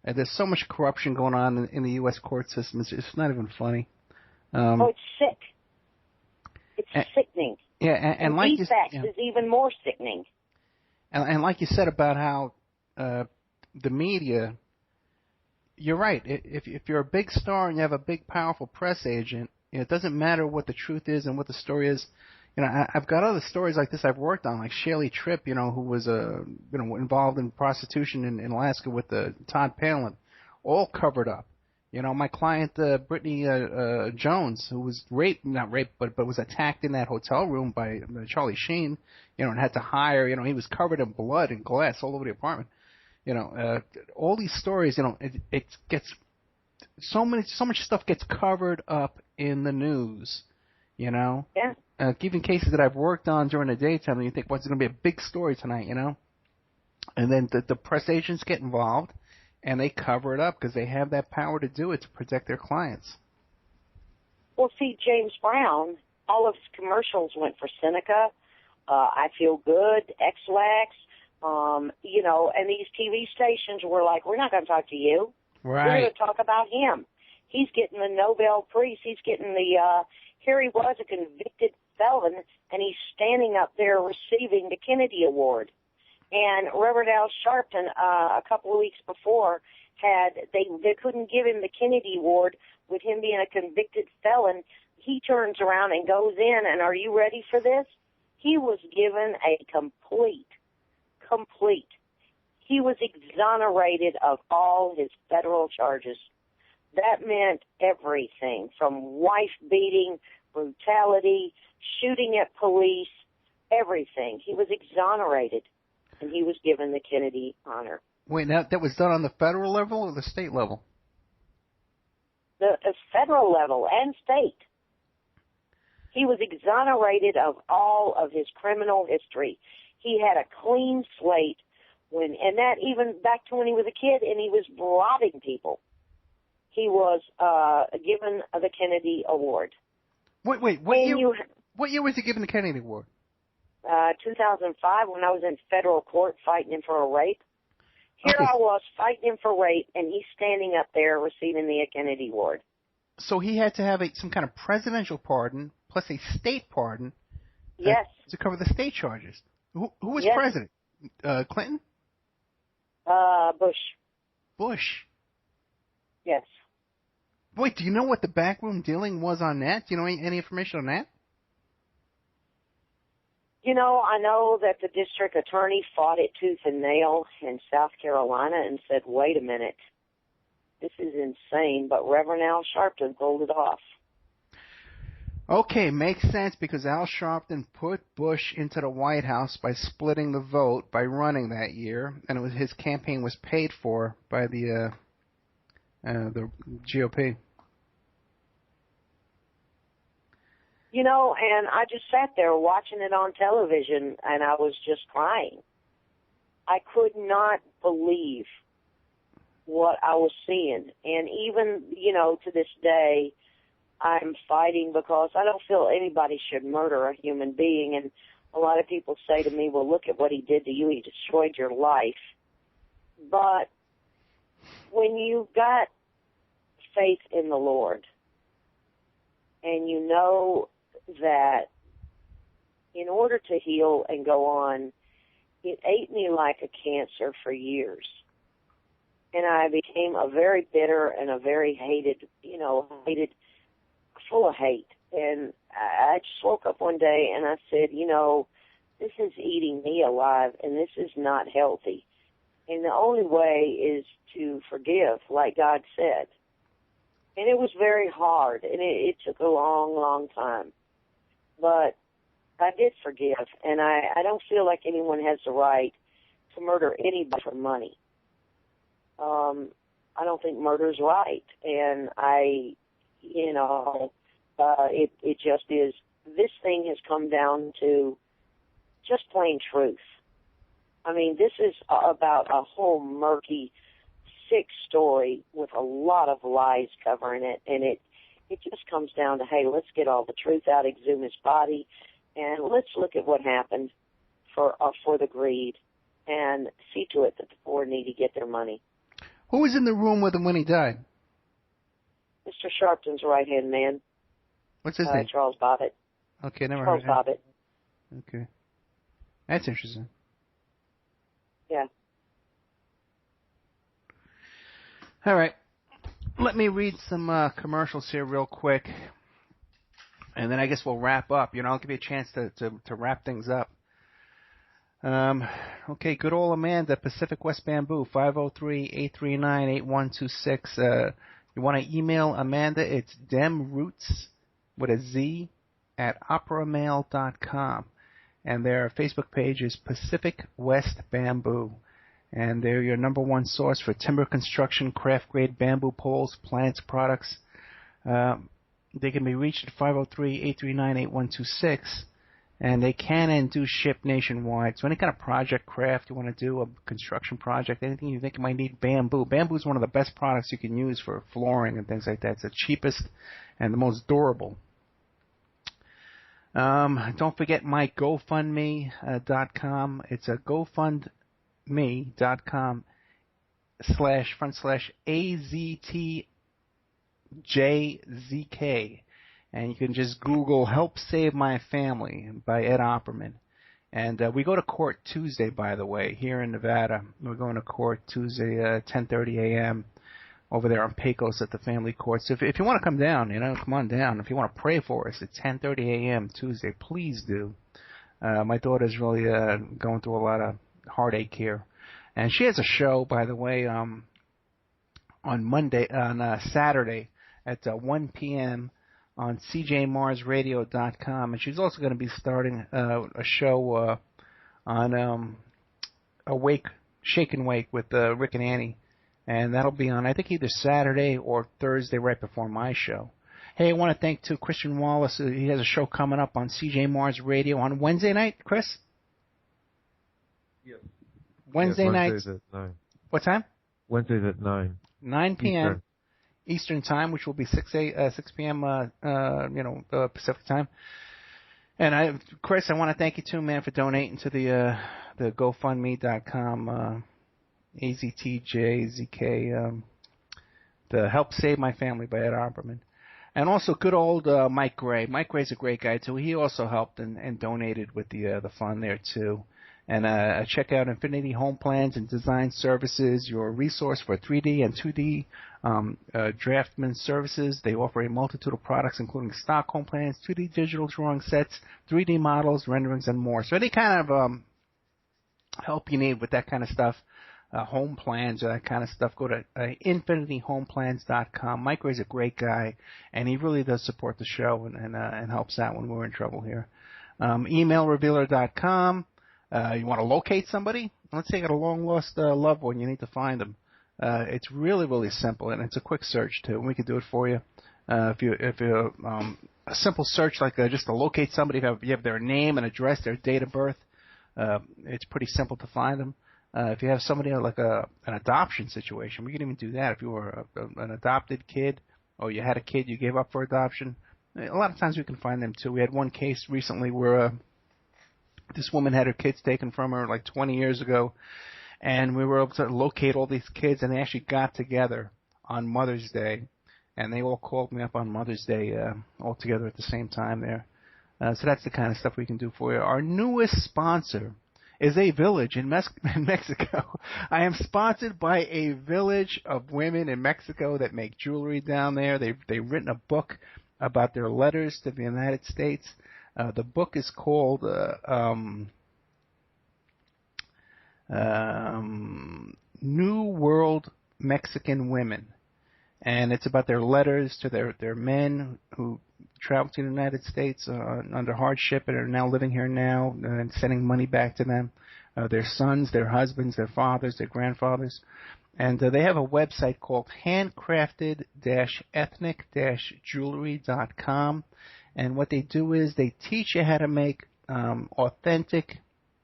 And there's so much corruption going on in the U.S. court system. It's not even funny. It's sick. It's sickening. Yeah, and like you said, is even more sickening. And like you said about how the media, you're right. If you're a big star and you have a big, powerful press agent, it doesn't matter what the truth is and what the story is. I've got other stories like this I've worked on, like Shirley Tripp, who was involved in prostitution in Alaska with Todd Palin, all covered up. My client Brittany Jones, who was not raped, but was attacked in that hotel room by Charlie Sheen, and had to hire. He was covered in blood and glass all over the apartment. All these stories, it gets so much stuff gets covered up in the news. Yeah. Even cases that I've worked on during the daytime, and you think, what's going to be a big story tonight, And then the press agents get involved, and they cover it up because they have that power to do it to protect their clients. Well, see, James Brown, all of his commercials went for Seneca, I Feel Good, X-Lax, and these TV stations were like, we're not going to talk to you. Right. We're going to talk about him. He's getting the Nobel Prize. He's getting here he was a convicted felon, and he's standing up there receiving the Kennedy Award. And Reverend Al Sharpton, a couple of weeks before, they couldn't give him the Kennedy Award with him being a convicted felon. He turns around and goes in, and are you ready for this? He was given a complete. He was exonerated of all his federal charges. That meant everything from wife beating, brutality, shooting at police, everything. He was exonerated, and he was given the Kennedy honor. Wait, now that was done on the federal level or the state level? The federal level and state. He was exonerated of all of his criminal history. He had a clean slate, and that even back to when he was a kid, and he was robbing people. He was given the Kennedy Award. Wait, what year was he given the Kennedy Award? 2005, when I was in federal court fighting him for a rape. Here Okay. I was fighting him for rape, and he's standing up there receiving the Kennedy Award. So he had to have some kind of presidential pardon plus a state pardon. Yes. To cover the state charges. Who was Yes. president? Clinton? Bush. Bush. Yes. Wait, do you know what the backroom dealing was on that? Do you know any information on that? I know that the district attorney fought it tooth and nail in South Carolina and said, wait a minute, this is insane, but Reverend Al Sharpton pulled it off. Okay, makes sense because Al Sharpton put Bush into the White House by splitting the vote by running that year, and his campaign was paid for by the GOP. And I just sat there watching it on television, and I was just crying. I could not believe what I was seeing. And even, to this day, I'm fighting because I don't feel anybody should murder a human being. And a lot of people say to me, well, look at what he did to you. He destroyed your life. But when you've got faith in the Lord, and you know that in order to heal and go on, it ate me like a cancer for years. And I became a very bitter and a very hated, full of hate. And I just woke up one day and I said, this is eating me alive and this is not healthy. And the only way is to forgive, like God said. And it was very hard, and it took a long, long time. But I did forgive, and I don't feel like anyone has the right to murder anybody for money. I don't think murder's right. And it just is. This thing has come down to just plain truth. I mean, this is about a whole murky, sick story with a lot of lies covering it, and it just comes down to, hey, let's get all the truth out, exhume his body, and let's look at what happened for the greed, and see to it that the poor needy get their money. Who was in the room with him when he died? Mr. Sharpton's right-hand man. What's his name? Charles Bobbitt. Okay, never Charles heard of him. Bobbitt. Okay. That's interesting. Yeah. All right. Let me read some commercials here real quick, and then I guess we'll wrap up. I'll give you a chance to wrap things up. Okay, good old Amanda, Pacific West Bamboo, 503-839-8126. You want to email Amanda, it's demroots with a Z at operamail.com. And their Facebook page is Pacific West Bamboo. And they're your number one source for timber construction, craft-grade bamboo poles, plants, products. They can be reached at 503-839-8126. And they can and do ship nationwide. So any kind of project, craft you want to do, a construction project, anything you think you might need, bamboo. Bamboo is one of the best products you can use for flooring and things like that. It's the cheapest and the most durable. Don't forget my GoFundMe.com. It's a GoFundMe.com //AZTJZK. And you can just Google Help Save My Family by Ed Opperman. And we go to court Tuesday, by the way, here in Nevada. We're going to court Tuesday, 10:30 a.m. over there on Pecos at the family court. So if you want to come down, come on down. If you want to pray for us at 10:30 a.m. Tuesday, please do. My daughter's really going through a lot of heartache here. And she has a show, by the way, on Saturday at 1 p.m. on cjmarsradio.com, and she's also going to be starting a show on Shake and Wake with Rick and Annie, and that'll be on, I think, either Saturday or Thursday right before my show. Hey, I want to thank, too, Christian Wallace. He has a show coming up on CJ Mars Radio on Wednesday night, Chris? Yes. Wednesday night. Wednesdays at 9. What time? Wednesdays at 9. 9 p.m. Eastern time, which will be 6 p.m. Pacific time. And Chris, I want to thank you too, man, for donating to the GoFundMe.com AZTJZK, the Help Save My Family by Ed Opperman, and also good old Mike Gray. Mike Gray's a great guy too. He also helped and donated with the fund there too. And check out Infinity Home Plans and Design Services, your resource for 3D and 2D draftsman services. They offer a multitude of products, including stock home plans, 2D digital drawing sets, 3D models, renderings, and more. So any kind of help you need with that kind of stuff, home plans or that kind of stuff, go to infinityhomeplans.com. Mike Ray's a great guy, and he really does support the show and helps out when we're in trouble here. Emailrevealer.com. You want to locate somebody? Let's say you got a long-lost loved one. You need to find them. It's really, really simple, and it's a quick search, too. We can do it for you. If you a simple search like just to locate somebody, if you have their name and address, their date of birth, it's pretty simple to find them. If you have somebody like an adoption situation, we can even do that. If you were an adopted kid or you had a kid you gave up for adoption, a lot of times we can find them, too. We had one case recently where this woman had her kids taken from her like 20 years ago, and we were able to locate all these kids, and they actually got together on Mother's Day, and they all called me up on Mother's Day all together at the same time there. So that's the kind of stuff we can do for you. Our newest sponsor is a village in Mexico. I am sponsored by a village of women in Mexico that make jewelry down there. They've written a book about their letters to the United States. The book is called New World Mexican Women, and it's about their letters to their men who traveled to the United States under hardship and are now living here now and sending money back to them, their sons, their husbands, their fathers, their grandfathers. And they have a website called handcrafted-ethnic-jewelry.com. And what they do is they teach you how to make authentic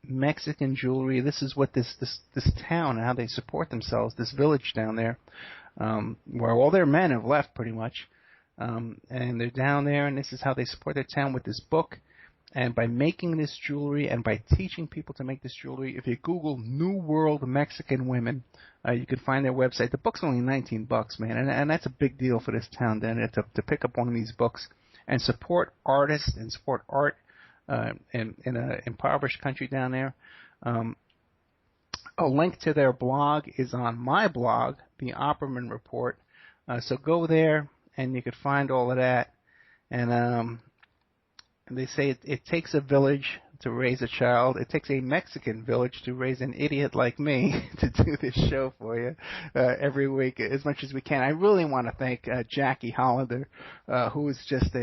Mexican jewelry. This is what this town and how they support themselves, this village down there, where all their men have left pretty much. And they're down there, and this is how they support their town with this book. And by making this jewelry and by teaching people to make this jewelry, if you Google New World Mexican Women, you can find their website. The book's only $19, man, and that's a big deal for this town down there to pick up one of these books and support artists and support art in an impoverished country down there. A link to their blog is on my blog, The Opperman Report. So go there, and you can find all of that. And they say it takes a village to raise a child. It takes a Mexican village to raise an idiot like me to do this show for you every week as much as we can. I really want to thank Jacque Hollander, who is just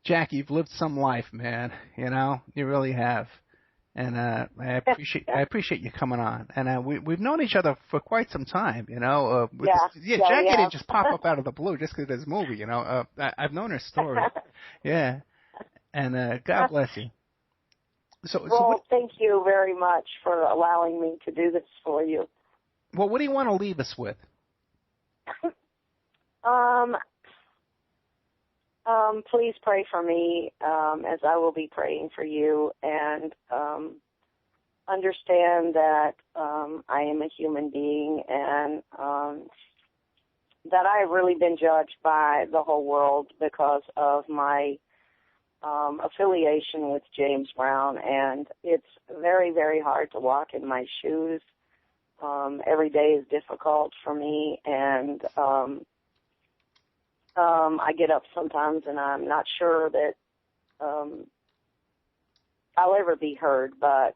Jacque, you've lived some life, man. You know, you really have. And I appreciate you coming on. And we've known each other for quite some time, you know. Jacque didn't just pop up out of the blue just because of this movie, you know. I've known her story. Yeah. And God bless you. So thank you very much for allowing me to do this for you. Well, what do you want to leave us with? Please pray for me as I will be praying for you, and understand that I am a human being, and that I have really been judged by the whole world because of my affiliation with James Brown, and it's very, very hard to walk in my shoes. Every day is difficult for me, and I get up sometimes and I'm not sure that I'll ever be heard, but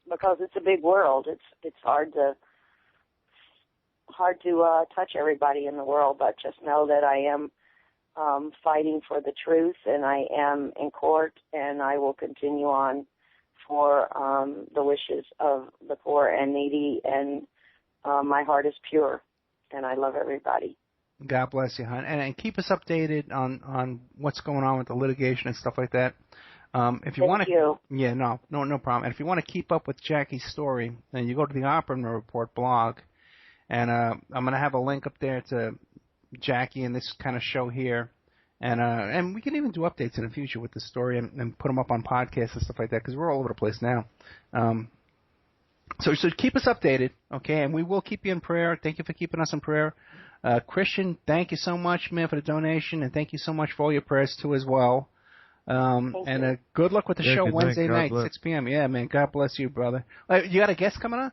because it's a big world, it's hard to touch everybody in the world, but just know that I am fighting for the truth, and I am in court, and I will continue on for the wishes of the poor and needy, and my heart is pure, and I love everybody. God bless you, hon. And keep us updated on what's going on with the litigation and stuff like that. If you want to, yeah, no problem. And if you want to keep up with Jackie's story, then you go to the Opperman Report blog, and I'm going to have a link up there to Jacque and this kind of show here, and we can even do updates in the future with the story and put them up on podcasts and stuff like that because we're all over the place now. So keep us updated, okay? And we will keep you in prayer. Thank you for keeping us in prayer. Christian, thank you so much, man, for the donation, and thank you so much for all your prayers, too, as well. And good luck with the show Wednesday night, 6 p.m. Yeah, man, God bless you, brother. You got a guest coming on?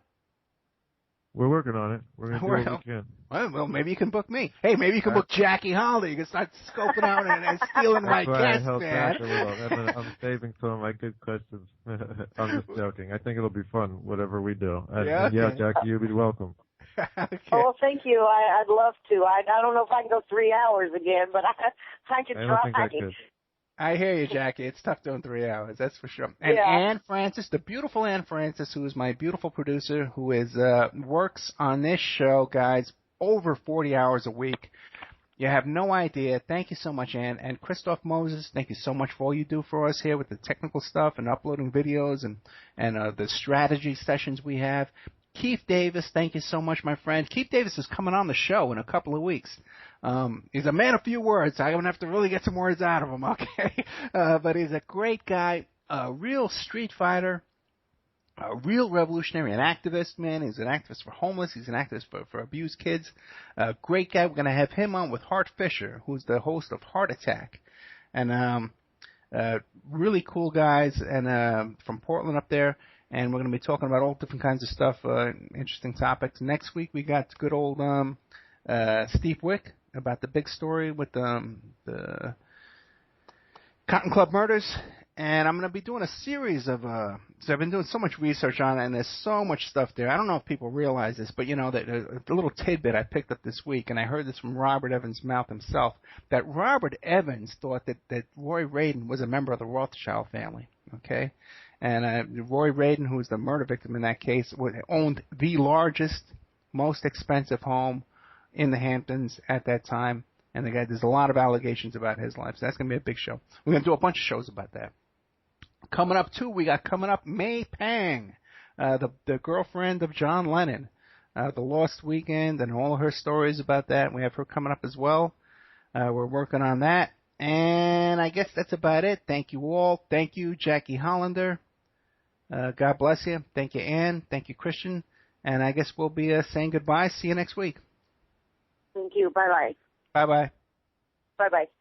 We're working on it. We're going to do what we can. Well, maybe you can book me. Hey, maybe you can book Jacque Hollander. You can start scoping out and stealing my guests, man. I'm saving some of my good questions. I'm just joking. I think it'll be fun, whatever we do. Yeah, Jacque, you'll be welcome. Okay. Oh, well, thank you. I'd love to. I don't know if I can go 3 hours again, but I can try. I don't think I could. I hear you, Jacque. It's tough doing 3 hours, that's for sure. And Ann Francis, the beautiful Ann Francis, who is my beautiful producer, who is works on this show, guys, over 40 hours a week. You have no idea. Thank you so much, Ann. And Christoph Moses, thank you so much for all you do for us here with the technical stuff and uploading videos and the strategy sessions we have. Keith Davis, thank you so much, my friend. Keith Davis is coming on the show in a couple of weeks. He's a man of few words. I'm going to have to really get some words out of him, okay? But he's a great guy, a real street fighter, a real revolutionary, an activist, man. He's an activist for homeless. He's an activist for abused kids. A great guy. We're going to have him on with Hart Fisher, who's the host of Heart Attack. And really cool guys and from Portland up there. And we're going to be talking about all different kinds of stuff, interesting topics. Next week we got good old Steve Wick about the big story with the Cotton Club murders. And I'm going to be doing a series of so I've been doing so much research on it, and there's so much stuff there. I don't know if people realize this, but, you know, that the little tidbit I picked up this week, and I heard this from Robert Evans' mouth himself, that Robert Evans thought that Roy Radin was a member of the Rothschild family, okay? And Roy Radin, who was the murder victim in that case, owned the largest, most expensive home in the Hamptons at that time. And there's a lot of allegations about his life. So that's going to be a big show. We're going to do a bunch of shows about that. Coming up, too, we got May Pang, the girlfriend of John Lennon, the Lost Weekend, and all of her stories about that. We have her coming up as well. We're working on that. And I guess that's about it. Thank you all. Thank you, Jacque Hollander. God bless you. Thank you, Ann. Thank you, Christian. And I guess we'll be saying goodbye. See you next week. Thank you. Bye-bye. Bye-bye. Bye-bye.